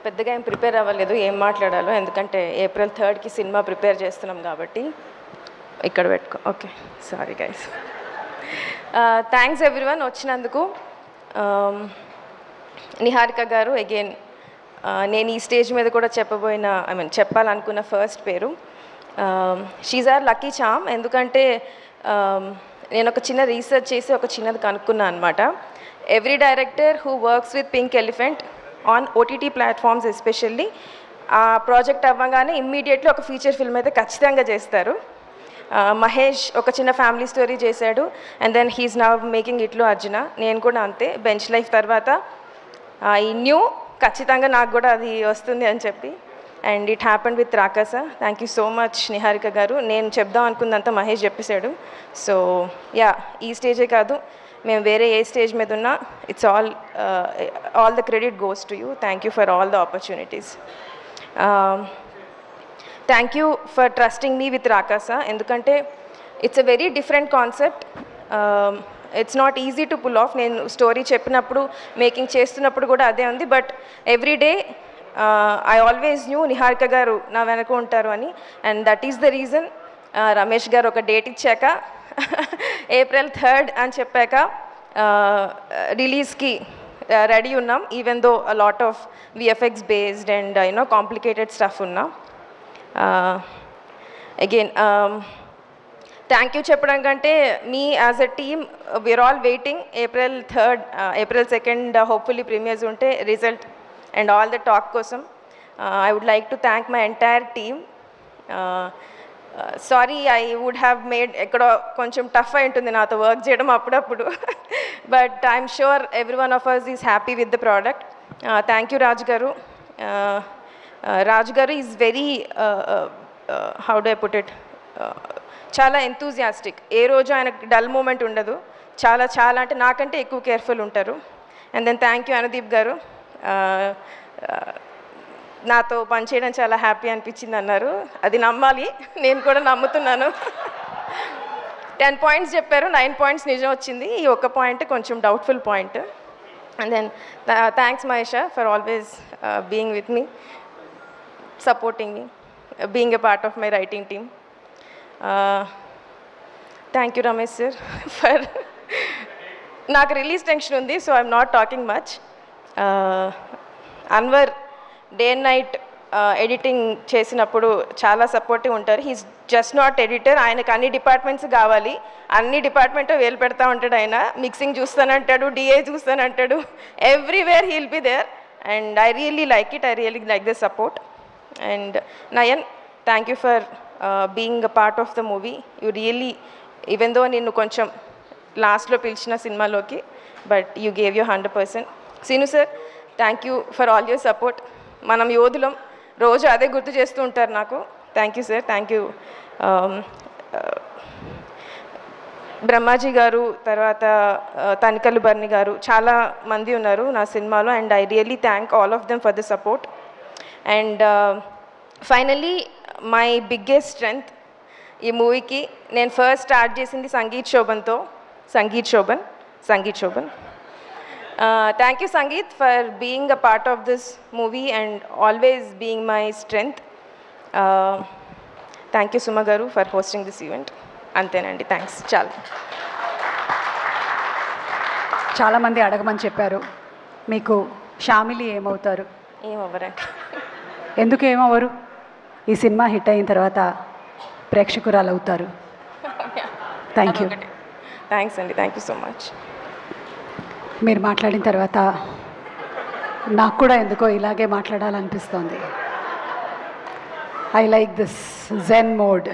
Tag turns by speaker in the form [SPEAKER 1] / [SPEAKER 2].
[SPEAKER 1] పెద్దగా ఏం ప్రిపేర్ అవ్వలేదు ఏం మాట్లాడాలో, ఎందుకంటే April 3కి సినిమా ప్రిపేర్ చేస్తున్నాం కాబట్టి. ఇక్కడ పెట్టుకో. Okay, sorry guys. Thanks everyone వచ్చినందుకు. నిహారిక గారు అగైన్ నేను ఈ స్టేజ్ మీద కూడా చెప్పాలనుకున్న ఫస్ట్ పేరు. She's our lucky charm. ఎందుకంటే నేను ఒక చిన్న రీసెర్చ్ చేసి ఒక చిన్నది కనుక్కున్నాను అనమాట. Every director who works with pink elephant on OTT platforms especially ఆ ప్రాజెక్ట్ అవ్వగానే ఇమ్మీడియట్లీ ఒక ఫీచర్ ఫిల్మ్ అయితే ఖచ్చితంగా చేస్తారు. మహేష్ ఒక చిన్న ఫ్యామిలీ స్టోరీ చేశాడు, and then he's now making Itlu Arjuna. నేను కూడా అంతే, బెంచ్ లైఫ్ తర్వాత ఈ న్యూ ఖచ్చితంగా నాకు కూడా అది వస్తుంది అని చెప్పి, and it happened with Rakasa. Thank you so much Niharika గారు. నేను చెప్దాం అనుకున్నంత మహేష్ చెప్పేశాడు. సో యా, ఈ స్టేజే కాదు, మేము వేరే ఏ స్టేజ్ మీద ఉన్నా it's all the credit goes to you. Thank you for all the opportunities. Thank you for trusting me with Rakasa. ఎందుకంటే it's a very different concept. It's not easy to pull off. నేను story చెప్పినప్పుడు making చేస్తున్నప్పుడు కూడా అదే ఉంది. But every day I always new Niharika గారు నా వెనక ఉంటారు అని, and that is the reason. Ramesh గారు ఒక డేట్ ఇచ్చాక April 3rd అని చెప్పాక రిలీజ్కి రెడీ ఉన్నాం. Even though a lot of VFX based and complicated stuff ఉన్నాం. అగైన్ థ్యాంక్ యూ చెప్పడం కంటే మీ as a team we're all waiting April 3rd, April 2nd hopefully premieres ఉంటే result and all the talk కోసం. I would like to thank my entire team. Sorry, I would have made ఎక్కడో కొంచెం tough అయి ఉంటుంది నాతో work చేయడం అప్పుడప్పుడు, but I'm sure every one of us is happy with the product. Thank you Raju గారు. రాజు గారు is very how do I put it, చాలా ఎంతూజియాస్టిక్. ఏ రోజు ఆయనకు డల్ మూమెంట్ ఉండదు. చాలా చాలా అంటే నాకంటే ఎక్కువ కేర్ఫుల్ ఉంటారు. And then thank you Anudeep garu. నాతో పనిచేయడం చాలా హ్యాపీ అనిపించింది అన్నారు. అది నమ్మాలి, నేను కూడా నమ్ముతున్నాను. 10 పాయింట్స్ చెప్పారు, 9 పాయింట్స్ నిజం వచ్చింది. ఈ ఒక్క పాయింట్ కొంచెం doubtful point. And then thanks మహేషా for always being with me, supporting me, being a part of my writing team. Thank you Ramesh sir for నాకు రిలీజ్ టెన్షన్ ఉంది, so I'm not talking much. Anwar day and night editing చేసినప్పుడు చాలా supportive ఉంటారు. He's just not editor. ఆయనకు అన్ని departments కావాలి, అన్ని department వేలు పెడతా ఉంటాడు. ఆయన మిక్సింగ్ చూస్తానంటాడు, DA చూస్తానంటాడు, everywhere he'll be there. And I really like it. I really like the support. And Nayan, thank you for being a part of the movie. You really, even though నిన్ను కొంచెం లాస్ట్లో పిలిచిన సినిమాలోకి, but you gave you 100%. Seenu sir, thank you for all your support. మనం యోధులం, రోజు అదే గుర్తు చేస్తూ ఉంటారు నాకు. Thank you sir, thank you. Brahmaji గారు, తర్వాత తనికల్లు బర్ని గారు, చాలా మంది ఉన్నారు నా సినిమాలో. And I really thank all of them for the support. And finally my biggest strength ఈ మూవీకి, నేను ఫస్ట్ స్టార్ట్ చేసింది sangeet Shobhan. Thank you Sangeet for being a part of this movie and always being my strength. Thank you Suma garu for hosting this event. Antenandi, thanks.
[SPEAKER 2] చాలా మంది అడగమని చెప్పారు, మీకు షామిలి ఏమవుతారు?
[SPEAKER 1] ఏమవ్వరండి.
[SPEAKER 2] ఎందుకు ఏమవ్వరు? ఈ సినిమా హిట్ అయిన తర్వాత ప్రేక్షకురాలు అవుతారు. Thank you.
[SPEAKER 1] థ్యాంక్స్ అండి, థ్యాంక్ యూ సో మచ్.
[SPEAKER 2] మీరు మాట్లాడిన తర్వాత నాకు కూడా ఎందుకో ఇలాగే మాట్లాడాలనిపిస్తోంది. I like this zen mode.